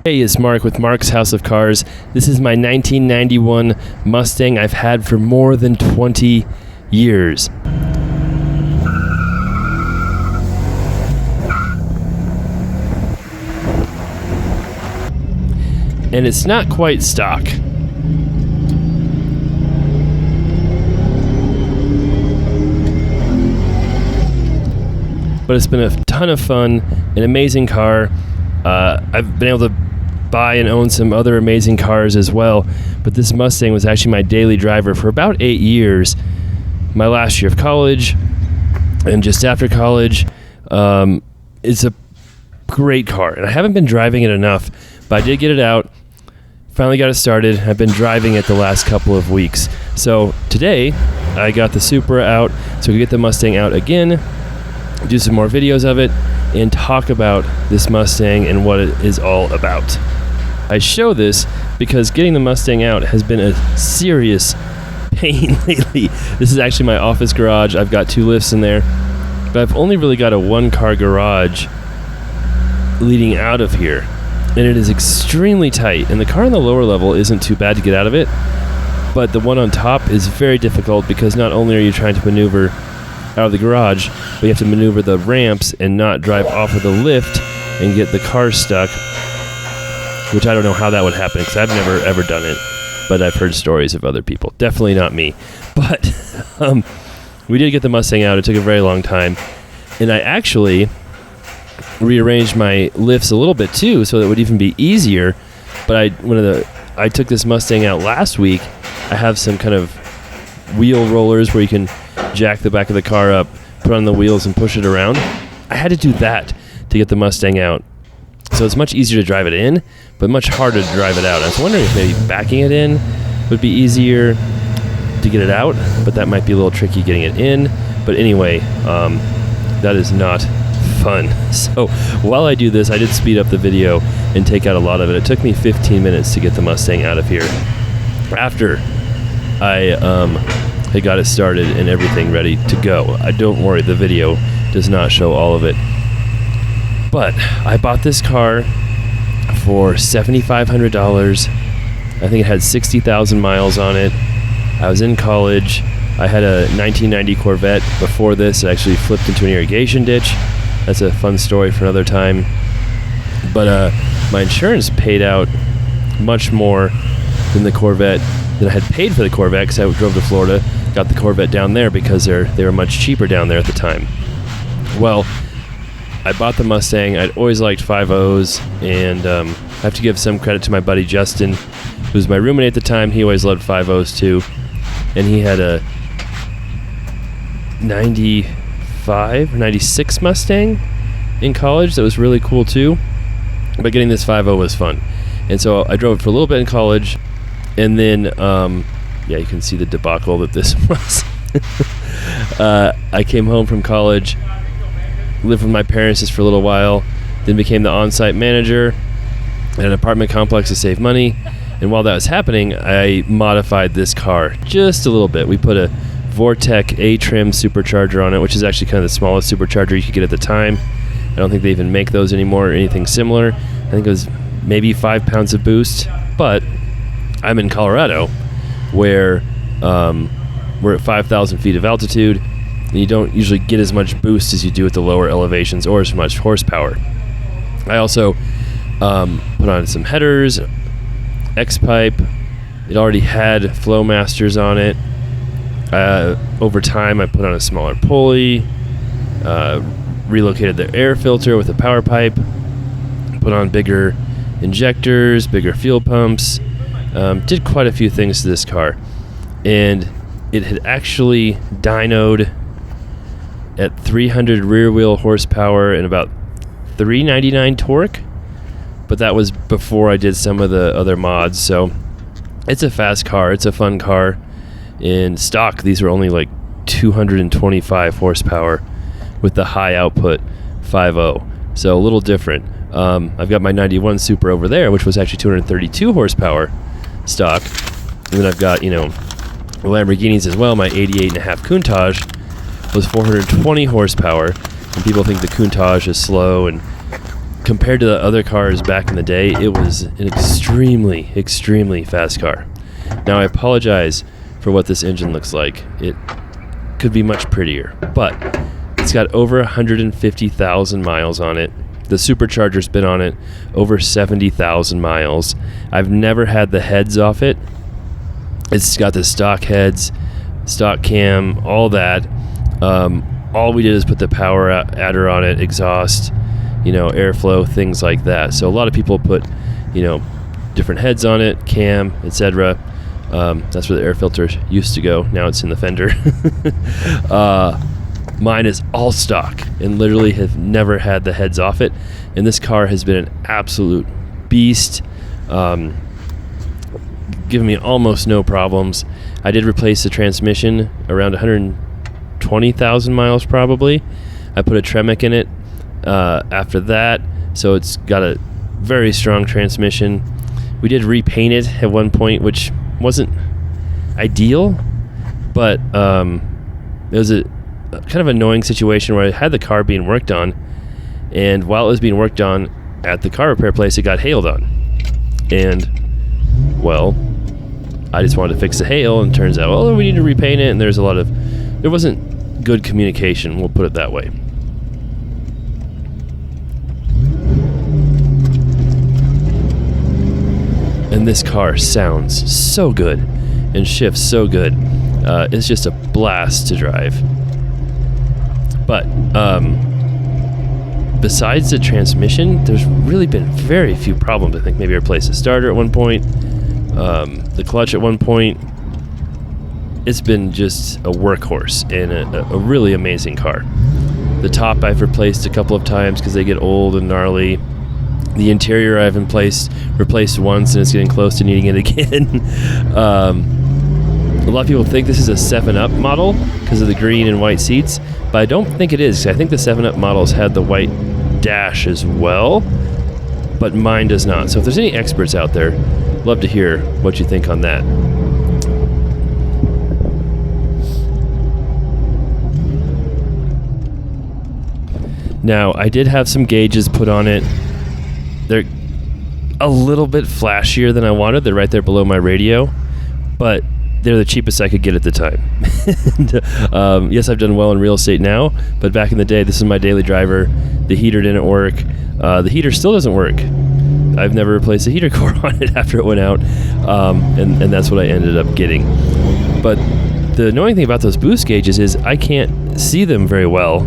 Hey, it's Mark with Mark's House of Cars. This is my 1991 Mustang I've had for more than 20 years. And it's not quite stock. But it's been a ton of fun, an amazing car. I've been able to buy and own some other amazing cars as well, but this Mustang was actually my daily driver for about 8 years. My last year of college and just after college. It's a great car, and I haven't been driving it enough, but I did get it out, finally got it started. I've been driving it the last couple of weeks. So today I got the Supra out so we can get the Mustang out again, do some more videos of it, and talk about this Mustang and what it is all about. I show this because getting the Mustang out has been a serious pain lately. This is actually my office garage. I've got 2 lifts in there, but I've only really got a 1-car garage leading out of here, and it is extremely tight, and the car on the lower level isn't too bad to get out of it, but the one on top is very difficult because not only are you trying to maneuver out of the garage, but you have to maneuver the ramps and not drive off of the lift and get the car stuck, which I don't know how that would happen because I've never ever done it, but I've heard stories of other people. Definitely not me. But we did get the Mustang out. It took a very long time, and I actually rearranged my lifts a little bit too so that it would even be easier. But I took this Mustang out last week. I have some kind of wheel rollers where you can jack the back of the car up, put on the wheels, and push it around. I had to do that to get the Mustang out. So it's much easier to drive it in, but much harder to drive it out. I was wondering if maybe backing it in would be easier to get it out, but that might be a little tricky getting it in. But anyway, that is not fun. So while I do this, I did speed up the video and take out a lot of it. It took me 15 minutes to get the Mustang out of here after I had got it started and everything ready to go. Don't worry, the video does not show all of it. But I bought this car for $7,500. I think it had 60,000 miles on it. I was in college. I had a 1990 Corvette before this. It actually flipped into an irrigation ditch. That's a fun story for another time. But my insurance paid out much more than the Corvette than I had paid for the Corvette because I drove to Florida, got the Corvette down there because they were much cheaper down there at the time. Well, I bought the Mustang. I'd always liked 5.0s, and I have to give some credit to my buddy Justin, who was my roommate at the time. He always loved 5.0s too, and he had a 95, 96 Mustang in college that was really cool too, but getting this 5.0 was fun. And so I drove it for a little bit in college, and then, yeah, you can see the debacle that this was. I came home from college, lived with my parents just for a little while, then became the on-site manager at an apartment complex to save money. And while that was happening, I modified this car just a little bit. We put a Vortec A-trim supercharger on it, which is actually kind of the smallest supercharger you could get at the time. I don't think they even make those anymore or anything similar. I think it was maybe 5 pounds of boost, but I'm in Colorado where we're at 5,000 feet of altitude, and you don't usually get as much boost as you do at the lower elevations or as much horsepower. I also put on some headers, X-pipe. It already had Flowmasters on it. Over time, I put on a smaller pulley, relocated the air filter with a power pipe, put on bigger injectors, bigger fuel pumps, did quite a few things to this car. And it had actually dynoed at 300 rear wheel horsepower and about 399 torque, but that was before I did some of the other mods. So it's a fast car, it's a fun car. In stock, these were only like 225 horsepower with the high output 5.0, so a little different. I've got my 91 Supra over there, which was actually 232 horsepower stock, and then I've got, the Lamborghinis as well. My 88.5 Countach was 420 horsepower, and people think the Countach is slow and compared to the other cars back in the day, it was an extremely, extremely fast car. Now, I apologize for what this engine looks like. It could be much prettier, but it's got over 150,000 miles on it. The Supercharger's been on it over 70,000 miles. I've never had the heads off it. It's got the stock heads, stock cam, all that. All we did is put the power adder on it, exhaust, airflow, things like that. So a lot of people put, different heads on it, cam, etc. That's where the air filter used to go. Now it's in the fender. Mine is all stock and literally have never had the heads off it. And this car has been an absolute beast. Given me almost no problems. I did replace the transmission around 120,000 miles probably. I put a Tremec in it after that, so it's got a very strong transmission. We did repaint it at one point, which wasn't ideal, but it was a kind of annoying situation where I had the car being worked on, and while it was being worked on at the car repair place, it got hailed on. And, well, I just wanted to fix the hail, and it turns out, we need to repaint it, and there wasn't good communication, we'll put it that way. And this car sounds so good and shifts so good. It's just a blast to drive. But besides the transmission, there's really been very few problems. I think maybe I replaced the starter at one point, the clutch at one point. It's been just a workhorse and a really amazing car. The top I've replaced a couple of times because they get old and gnarly. The interior I've replaced once, and it's getting close to needing it again. A lot of people think this is a 7-Up model because of the green and white seats, but I don't think it is. I think the 7-Up models had the white dash as well, but mine does not. So if there's any experts out there, love to hear what you think on that. Now, I did have some gauges put on it. They're a little bit flashier than I wanted. They're right there below my radio, but they're the cheapest I could get at the time. And, yes, I've done well in real estate now, but back in the day, this is my daily driver. The heater didn't work. The heater still doesn't work. I've never replaced a heater core on it after it went out, and that's what I ended up getting. But the annoying thing about those boost gauges is I can't see them very well.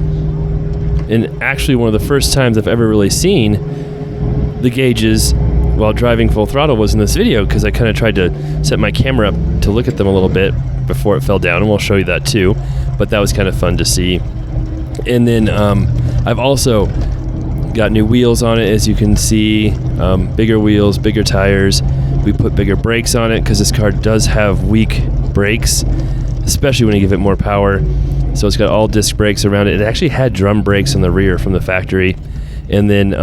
And actually, one of the first times I've ever really seen the gauges while driving full throttle was in this video, because I kind of tried to set my camera up to look at them a little bit before it fell down, and we'll show you that too. But that was kind of fun to see. And then I've also got new wheels on it, as you can see, bigger wheels, bigger tires. We put bigger brakes on it because this car does have weak brakes, especially when you give it more power. So it's got all disc brakes around it. It actually had drum brakes on the rear from the factory. And then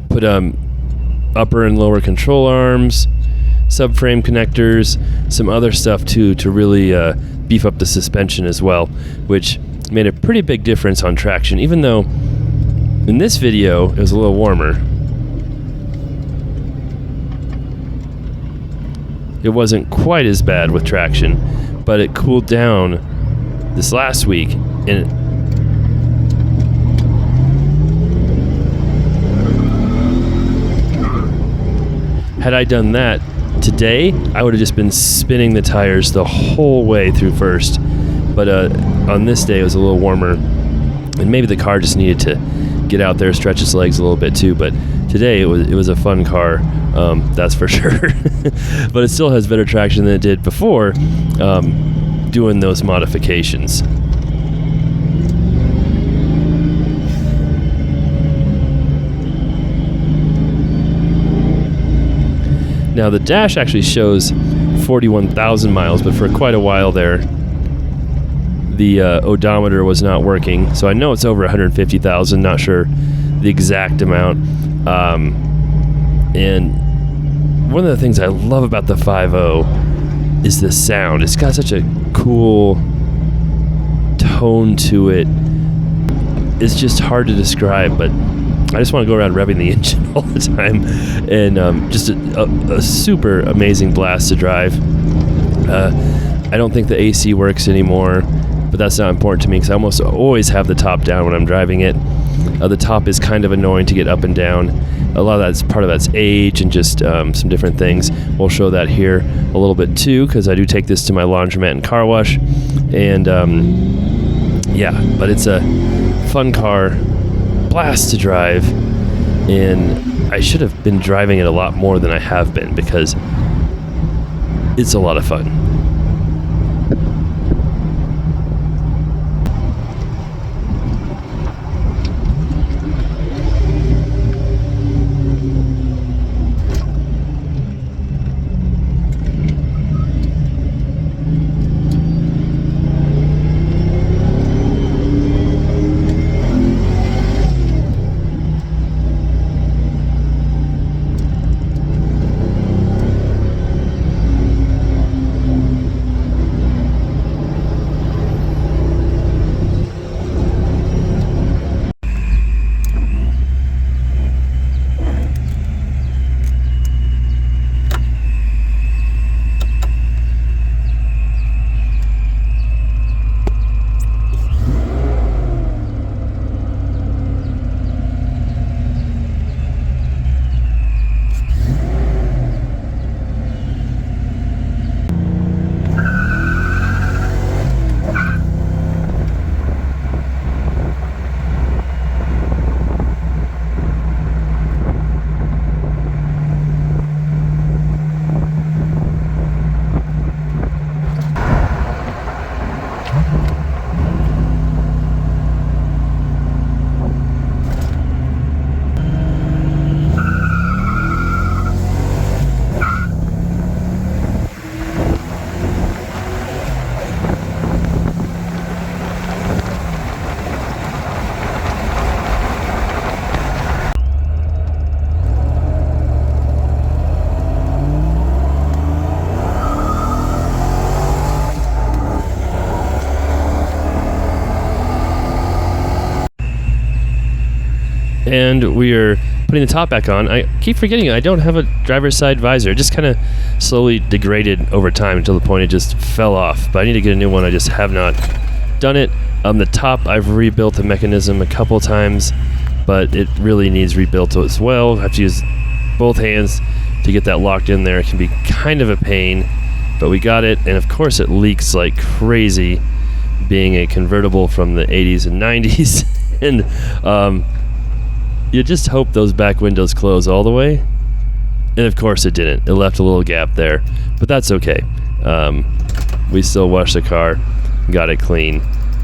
put upper and lower control arms, subframe connectors, some other stuff too to really beef up the suspension as well, which made a pretty big difference on traction, even though in this video it was a little warmer. It wasn't quite as bad with traction, but it cooled down this last week, and had I done that today, I would have just been spinning the tires the whole way through first. But on this day, it was a little warmer, and maybe the car just needed to get out there, stretch its legs a little bit too. But today, it was a fun car, that's for sure. But it still has better traction than it did before doing those modifications. Now the dash actually shows 41,000 miles, but for quite a while there, the odometer was not working. So I know it's over 150,000, not sure the exact amount. And one of the things I love about the 5.0 is the sound. It's got such a cool tone to it. It's just hard to describe, but I just want to go around revving the engine all the time, and just a super amazing blast to drive. I don't think the AC works anymore, but that's not important to me because I almost always have the top down when I'm driving it. The top is kind of annoying to get up and down. A lot of that's age and just some different things. We'll show that here a little bit too, because I do take this to my laundromat and car wash. And yeah, but it's a fun car, blast to drive, and I should have been driving it a lot more than I have been because it's a lot of fun. And we are putting the top back on. I keep forgetting I don't have a driver's side visor. It just kind of slowly degraded over time until the point it just fell off. But I need to get a new one. I just have not done it. The top, I've rebuilt the mechanism a couple times, but it really needs rebuilt as well. I have to use both hands to get that locked in there. It can be kind of a pain, but we got it. And of course it leaks like crazy, being a convertible from the 80s and 90s. And you just hope those back windows close all the way. And of course it didn't. It left a little gap there, but that's okay. We still washed the car, got it clean.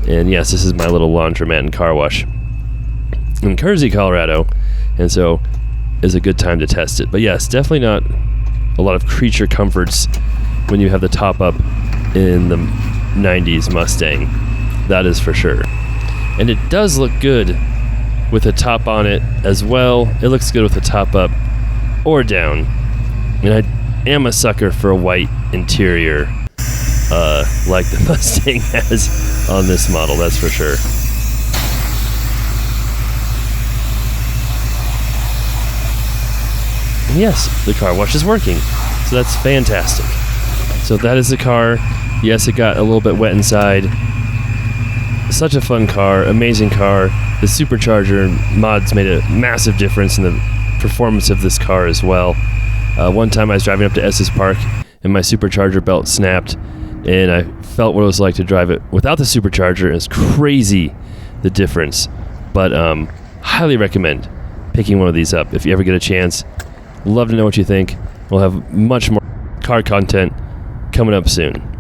And yes, this is my little laundromat and car wash in Kersey, Colorado. And so it's a good time to test it. But yes, definitely not a lot of creature comforts when you have the top up in the 90s Mustang. That is for sure. And it does look good with the top on it as well. It looks good with the top up or down. And I am a sucker for a white interior, like the Mustang has on this model, that's for sure. And yes, the car wash is working, so that's fantastic. So that is the car. Yes, it got a little bit wet inside. Such a fun car, amazing car. The supercharger mods made a massive difference in the performance of this car as well. One time I was driving up to Estes Park and my supercharger belt snapped, and I felt what it was like to drive it without the supercharger. It's crazy, the difference. But highly recommend picking one of these up if you ever get a chance. Love to know what you think. We'll have much more car content coming up soon.